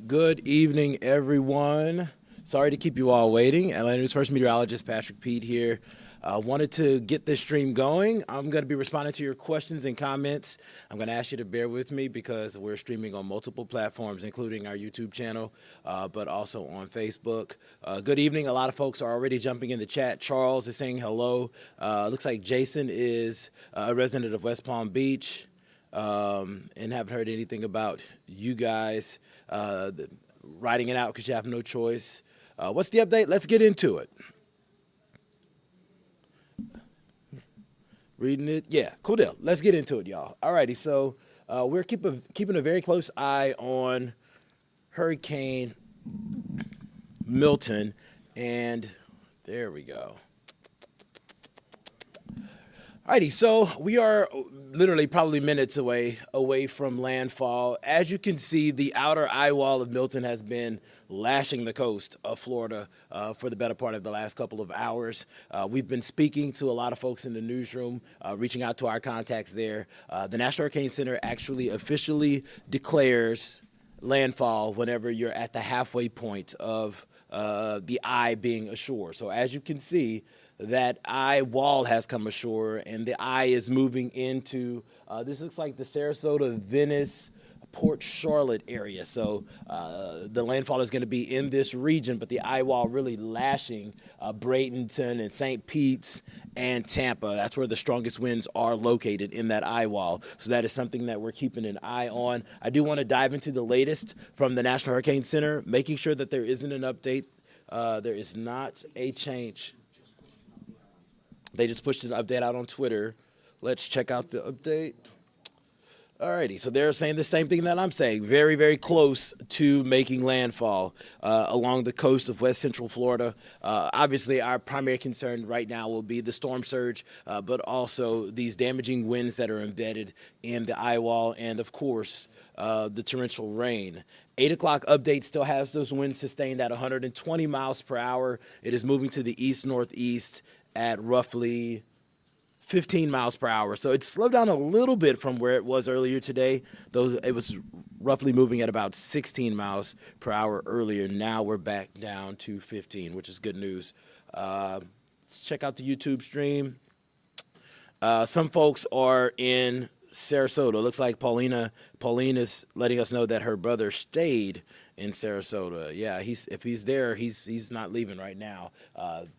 Good evening, everyone. Sorry to keep you all waiting. Atlanta's first meteorologist Patrick Pete here. Wanted to get this stream going. I'm going to be responding to your questions and comments. I'm going to ask you to bear with me because we're streaming on multiple platforms, including our YouTube channel, but also on Facebook. Good evening. A lot of folks are already jumping in the chat. Charles is saying hello. Looks like Jason is a resident of West Palm Beach. And haven't heard anything about you guys riding it out because you have no choice. What's the update? Let's get into it. Reading it? Yeah, cool deal. Let's get into it, y'all. Alrighty, so we're keeping a very close eye on Hurricane Milton, and there we go. Alrighty, so we are literally probably minutes away from landfall. As you can see, the outer eye wall of Milton has been lashing the coast of Florida for the better part of the last couple of hours. We've been speaking to a lot of folks in the newsroom, reaching out to our contacts there. The National Hurricane Center actually officially declares landfall whenever you're at the halfway point of the eye being ashore. So as you can see, that eye wall has come ashore, and the eye is moving into, this looks like the Sarasota, Venice, Port Charlotte area. So the landfall is going to be in this region, but the eye wall really lashing Bradenton and St. Pete's and Tampa. That's where the strongest winds are located, in that eye wall. So that is something that we're keeping an eye on. I do want to dive into the latest from the National Hurricane Center, making sure that there isn't an update. There is not a change. They just pushed an update out on Twitter. Let's check out the update. Alrighty, so they're saying the same thing that I'm saying. Very, very close to making landfall along the coast of West Central Florida. Obviously, our primary concern right now will be the storm surge, but also these damaging winds that are embedded in the eye wall, and of course, the torrential rain. 8 o'clock update still has those winds sustained at 120 miles per hour. It is moving to the east-northeast at roughly 15 miles per hour. So it's slowed down a little bit from where it was earlier today. Though it was roughly moving at about 16 miles per hour earlier. Now we're back down to 15, which is good news. Let's check out the YouTube stream. Some folks are in Sarasota. Looks like Pauline is letting us know that her brother stayed in Sarasota. Yeah, if he's there, he's not leaving right now.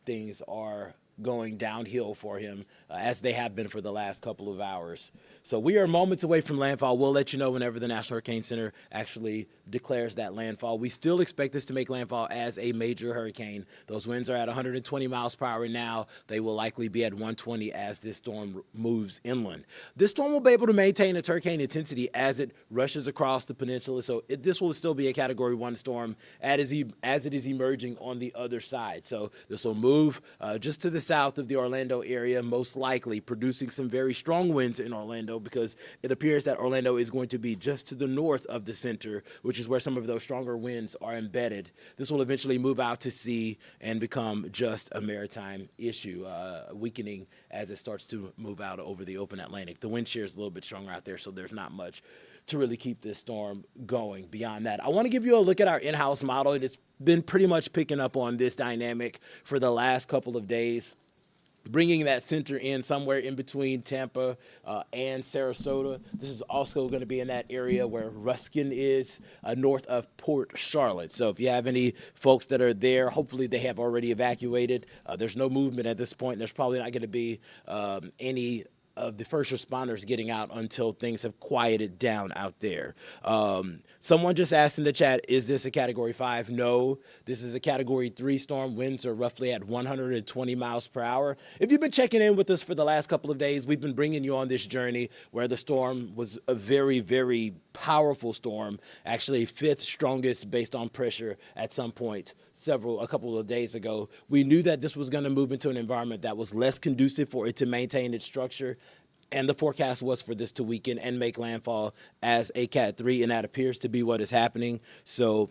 Things are going downhill for him, as they have been for the last couple of hours. So we are moments away from landfall. We'll let you know whenever the National Hurricane Center actually declares that landfall. We still expect this to make landfall as a major hurricane. Those winds are at 120 miles per hour now. They will likely be at 120 as this storm moves inland. This storm will be able to maintain its hurricane intensity as it rushes across the peninsula. So this will still be a Category 1 storm as it is emerging on the other side. So this will move just to the south of the Orlando area, most likely producing some very strong winds in Orlando, because it appears that Orlando is going to be just to the north of the center, which is where some of those stronger winds are embedded. This will eventually move out to sea and become just a maritime issue, weakening as it starts to move out over the open Atlantic. The wind shear is a little bit stronger out there, so there's not much to really keep this storm going beyond that. I want to give you a look at our in-house model. It's been pretty much picking up on this dynamic for the last couple of days, bringing that center in somewhere in between Tampa and Sarasota. This is also going to be in that area where Ruskin is, north of Port Charlotte. So if you have any folks that are there, hopefully they have already evacuated. There's no movement at this point. There's probably not going to be any of the first responders getting out until things have quieted down out there. Someone just asked in the chat, is this a Category 5? No, this is a Category 3 storm. Winds are roughly at 120 miles per hour. If you've been checking in with us for the last couple of days, we've been bringing you on this journey where the storm was a very, very powerful storm, actually fifth strongest based on pressure at some point a couple of days ago. We knew that this was going to move into an environment that was less conducive for it to maintain its structure. And the forecast was for this to weaken and make landfall as a Cat 3, and that appears to be what is happening. So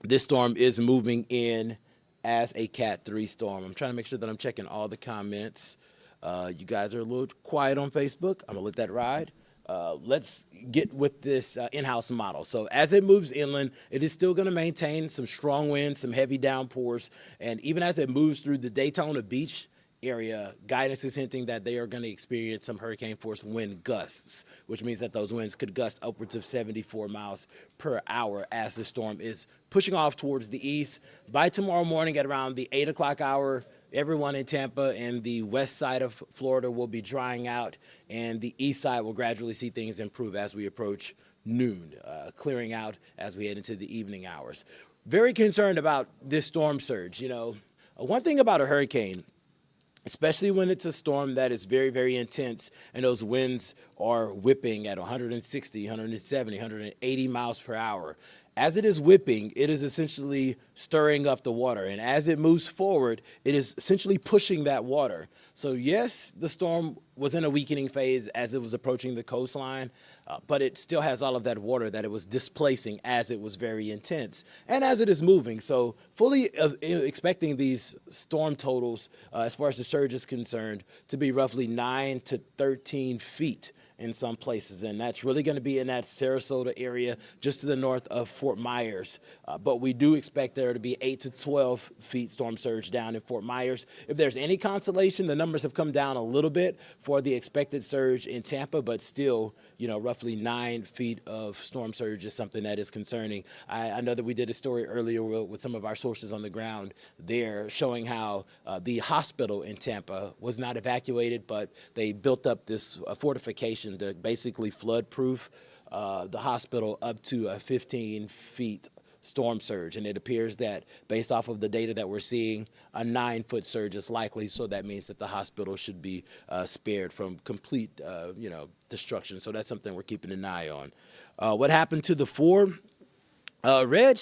this storm is moving in as a Cat 3 storm. I'm trying to make sure that I'm checking all the comments. You guys are a little quiet on Facebook. I'm going to let that ride. let's get with this in-house model. So as it moves inland, it is still going to maintain some strong winds, some heavy downpours, and even as it moves through the Daytona Beach area, guidance is hinting that they are going to experience some hurricane force wind gusts, which means that those winds could gust upwards of 74 miles per hour as the storm is pushing off towards the east. By tomorrow morning at around the 8 o'clock hour, everyone in Tampa and the west side of Florida will be drying out, and the east side will gradually see things improve as we approach noon, clearing out as we head into the evening hours. Very concerned about this storm surge. You know, one thing about a hurricane, especially when it's a storm that is very, very intense and those winds are whipping at 160, 170, 180 miles per hour. As it is whipping, it is essentially stirring up the water. And as it moves forward, it is essentially pushing that water. So yes, the storm was in a weakening phase as it was approaching the coastline, but it still has all of that water that it was displacing as it was very intense and as it is moving. So fully expecting these storm totals, as far as the surge is concerned, to be roughly 9 to 13 feet in some places, and that's really going to be in that Sarasota area just to the north of Fort Myers. But we do expect there to be 8 to 12 feet storm surge down in Fort Myers. If there's any consolation, the numbers have come down a little bit for the expected surge in Tampa, but still, you know, roughly 9 feet of storm surge is something that is concerning. I know that we did a story earlier with some of our sources on the ground there showing how the hospital in Tampa was not evacuated, but they built up this fortification to basically flood-proof the hospital up to a 15 feet storm surge. And it appears that based off of the data that we're seeing, a 9-foot surge is likely. So that means that the hospital should be spared from complete, destruction. So that's something we're keeping an eye on. What happened to the 4? Reg,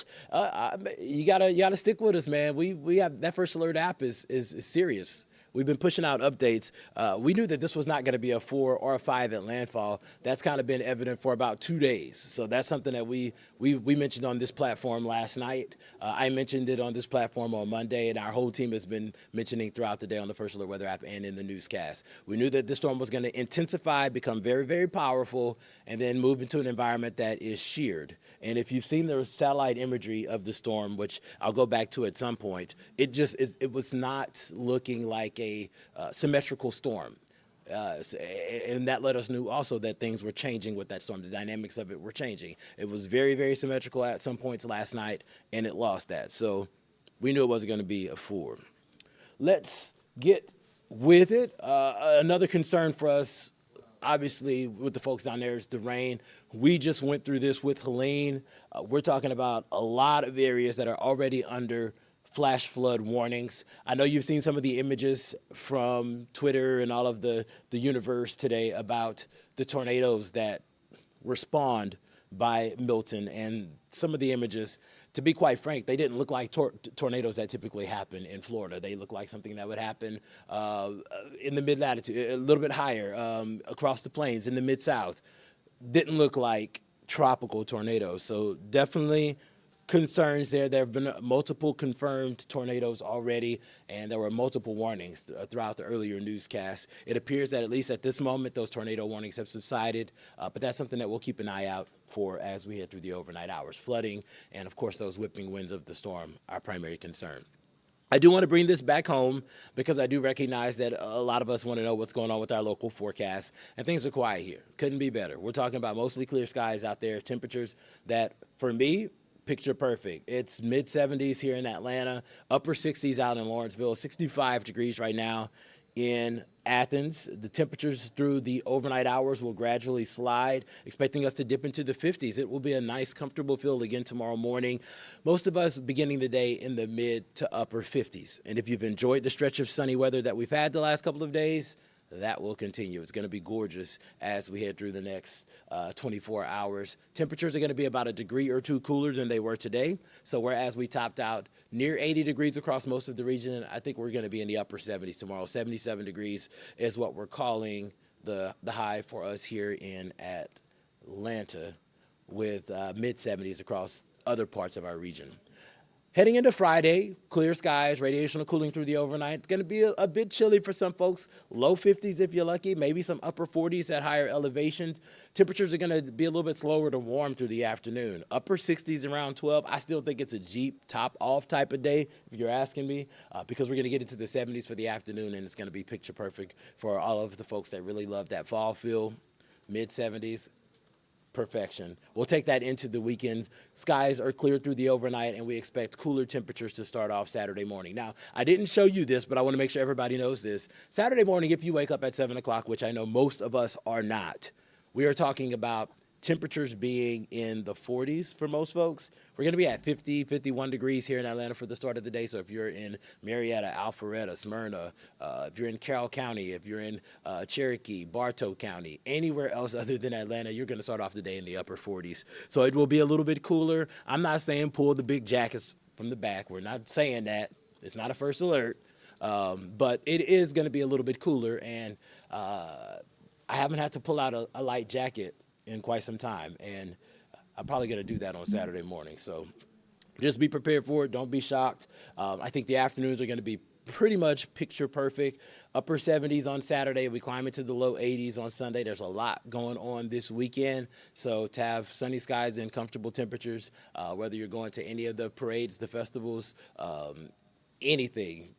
you gotta stick with us, man. We have that First Alert app is serious. We've been pushing out updates. We knew that this was not going to be a 4 or a 5 at landfall. That's kind of been evident for about 2 days. So that's something that we mentioned on this platform last night. I mentioned it on this platform on Monday, and our whole team has been mentioning throughout the day on the First Alert Weather app and in the newscast. We knew that this storm was going to intensify, become very, very powerful, and then move into an environment that is sheared. And if you've seen the satellite imagery of the storm, which I'll go back to at some point, it was not looking like a symmetrical storm. And that let us know also that things were changing with that storm. The dynamics of it were changing. It was very, very symmetrical at some points last night, and it lost that. So we knew it wasn't going to be a 4. Let's get with it. Another concern for us, obviously, with the folks down there is the rain. We just went through this with Helene. We're talking about a lot of areas that are already under flash flood warnings. I know you've seen some of the images from Twitter and all of the universe today about the tornadoes that were spawned by Milton, and some of the images, to be quite frank, they didn't look like tornadoes that typically happen in Florida. They look like something that would happen in the mid-latitude, a little bit higher, across the plains in the mid-south. Didn't look like tropical tornadoes. So definitely concerns there. There have been multiple confirmed tornadoes already, and there were multiple warnings throughout the earlier newscast. It appears that at least at this moment, those tornado warnings have subsided, but that's something that we'll keep an eye out for as we head through the overnight hours. Flooding and, of course, those whipping winds of the storm, our primary concern. I do want to bring this back home because I do recognize that a lot of us want to know what's going on with our local forecast, and things are quiet here. Couldn't be better. We're talking about mostly clear skies out there, temperatures that, for me, picture perfect. It's mid-70s here in Atlanta, upper 60s out in Lawrenceville, 65 degrees right now in Athens. The temperatures through the overnight hours will gradually slide, expecting us to dip into the 50s. It will be a nice, comfortable feel again tomorrow morning. Most of us beginning the day in the mid to upper 50s. And if you've enjoyed the stretch of sunny weather that we've had the last couple of days, that will continue. It's going to be gorgeous as we head through the next 24 hours. Temperatures are going to be about a degree or two cooler than they were today. So whereas we topped out near 80 degrees across most of the region, I think we're going to be in the upper 70s tomorrow. 77 degrees is what we're calling the high for us here in Atlanta, with mid 70s across other parts of our region. Heading into Friday, clear skies, radiational cooling through the overnight. It's going to be a bit chilly for some folks. Low 50s if you're lucky, maybe some upper 40s at higher elevations. Temperatures are going to be a little bit slower to warm through the afternoon. Upper 60s around 12. I still think it's a Jeep top off type of day, if you're asking me, because we're going to get into the 70s for the afternoon, and it's going to be picture perfect for all of the folks that really love that fall feel. Mid 70s. Perfection. We'll take that into the weekend. Skies are clear through the overnight, and we expect cooler temperatures to start off Saturday morning. Now, I didn't show you this, but I want to make sure everybody knows this. Saturday morning, if you wake up at 7 o'clock, which I know most of us are not, we are talking about temperatures being in the 40s for most folks. We're going to be at 50, 51 degrees here in Atlanta for the start of the day. So if you're in Marietta, Alpharetta, Smyrna, if you're in Carroll County, if you're in Cherokee, Bartow County, anywhere else other than Atlanta, you're going to start off the day in the upper 40s. So it will be a little bit cooler. I'm not saying pull the big jackets from the back. We're not saying that. It's not a first alert. But it is going to be a little bit cooler. And I haven't had to pull out a light jacket in quite some time, and I'm probably going to do that on Saturday morning. So just be prepared for it. Don't be shocked. I think the afternoons are going to be pretty much picture perfect. Upper 70s on Saturday. We climb into the low 80s on Sunday. There's a lot going on this weekend. So to have sunny skies and comfortable temperatures, whether you're going to any of the parades, the festivals, anything,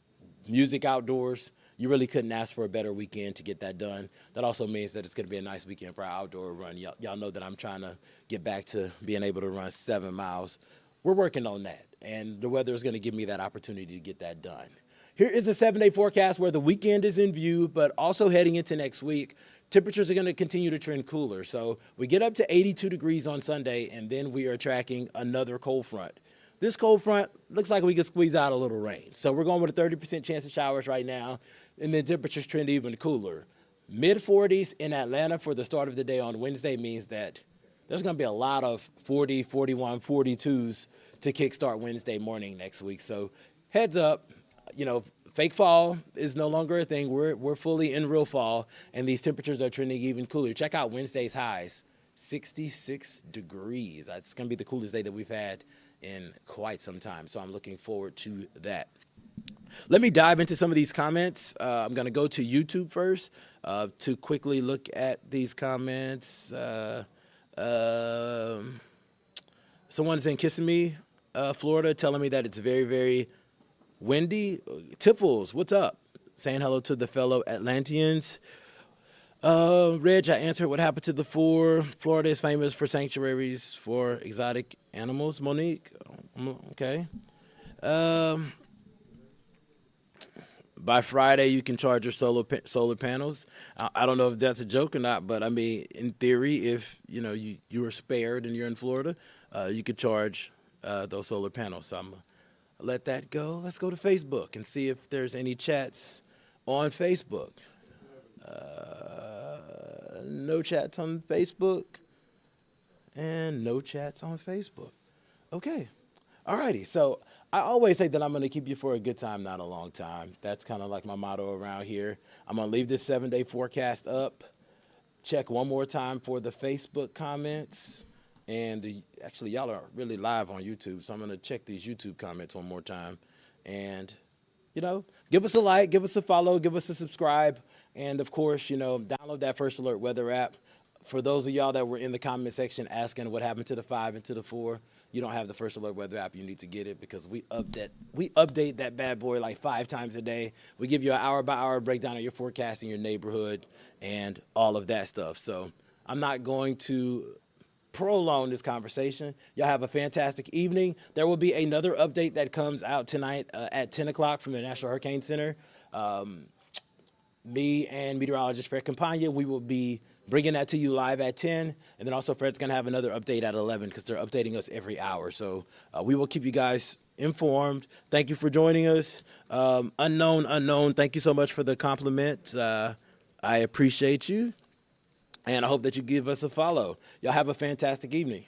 music outdoors, you really couldn't ask for a better weekend to get that done. That also means that it's going to be a nice weekend for our outdoor run. Y'all know that I'm trying to get back to being able to run 7 miles. We're working on that, and the weather is going to give me that opportunity to get that done. Here is the 7-day forecast where the weekend is in view, but also heading into next week. Temperatures are going to continue to trend cooler. So we get up to 82 degrees on Sunday, and then we are tracking another cold front. This cold front looks like we could squeeze out a little rain. So we're going with a 30% chance of showers right now, and then temperatures trend even cooler. Mid-40s in Atlanta for the start of the day on Wednesday means that there's going to be a lot of 40, 41, 42s to kickstart Wednesday morning next week. So heads up, fake fall is no longer a thing. We're fully in real fall, and these temperatures are trending even cooler. Check out Wednesday's highs, 66 degrees. That's going to be the coolest day that we've had in quite some time. So I'm looking forward to that. Let me dive into some of these comments. I'm going to go to YouTube first to quickly look at these comments. Someone's in Kissimmee, Florida, telling me that it's very, very windy. Tiffles, what's up? Saying hello to the fellow Atlanteans. Reg, I answered what happened to the 4. Florida is famous for sanctuaries for exotic animals. Monique, okay. By Friday, you can charge your solar panels. I don't know if that's a joke or not, but I mean, in theory, if you were spared and you're in Florida, you could charge those solar panels. So I'm gonna let that go. Let's go to Facebook and see if there's any chats on Facebook. No chats on Facebook, and no chats on Facebook. Okay, alrighty. So I always say that I'm going to keep you for a good time, not a long time. That's kind of like my motto around here. I'm going to leave this 7-day forecast up. Check one more time for the Facebook comments. And actually, y'all are really live on YouTube, so I'm going to check these YouTube comments one more time. And, give us a like, give us a follow, give us a subscribe. And, of course, download that First Alert Weather app. For those of y'all that were in the comment section asking what happened to the 5 and to the 4, you don't have the First Alert Weather app, you need to get it because we update that bad boy like 5 times a day. We give you an hour-by-hour breakdown of your forecast in your neighborhood and all of that stuff. So I'm not going to prolong this conversation. Y'all have a fantastic evening. There will be another update that comes out tonight at 10 o'clock from the National Hurricane Center. Me and meteorologist Fred Campagna, we will be bringing that to you live at 10. And then also Fred's going to have another update at 11 because they're updating us every hour. So we will keep you guys informed. Thank you for joining us. Unknown, thank you so much for the compliment. I appreciate you. And I hope that you give us a follow. Y'all have a fantastic evening.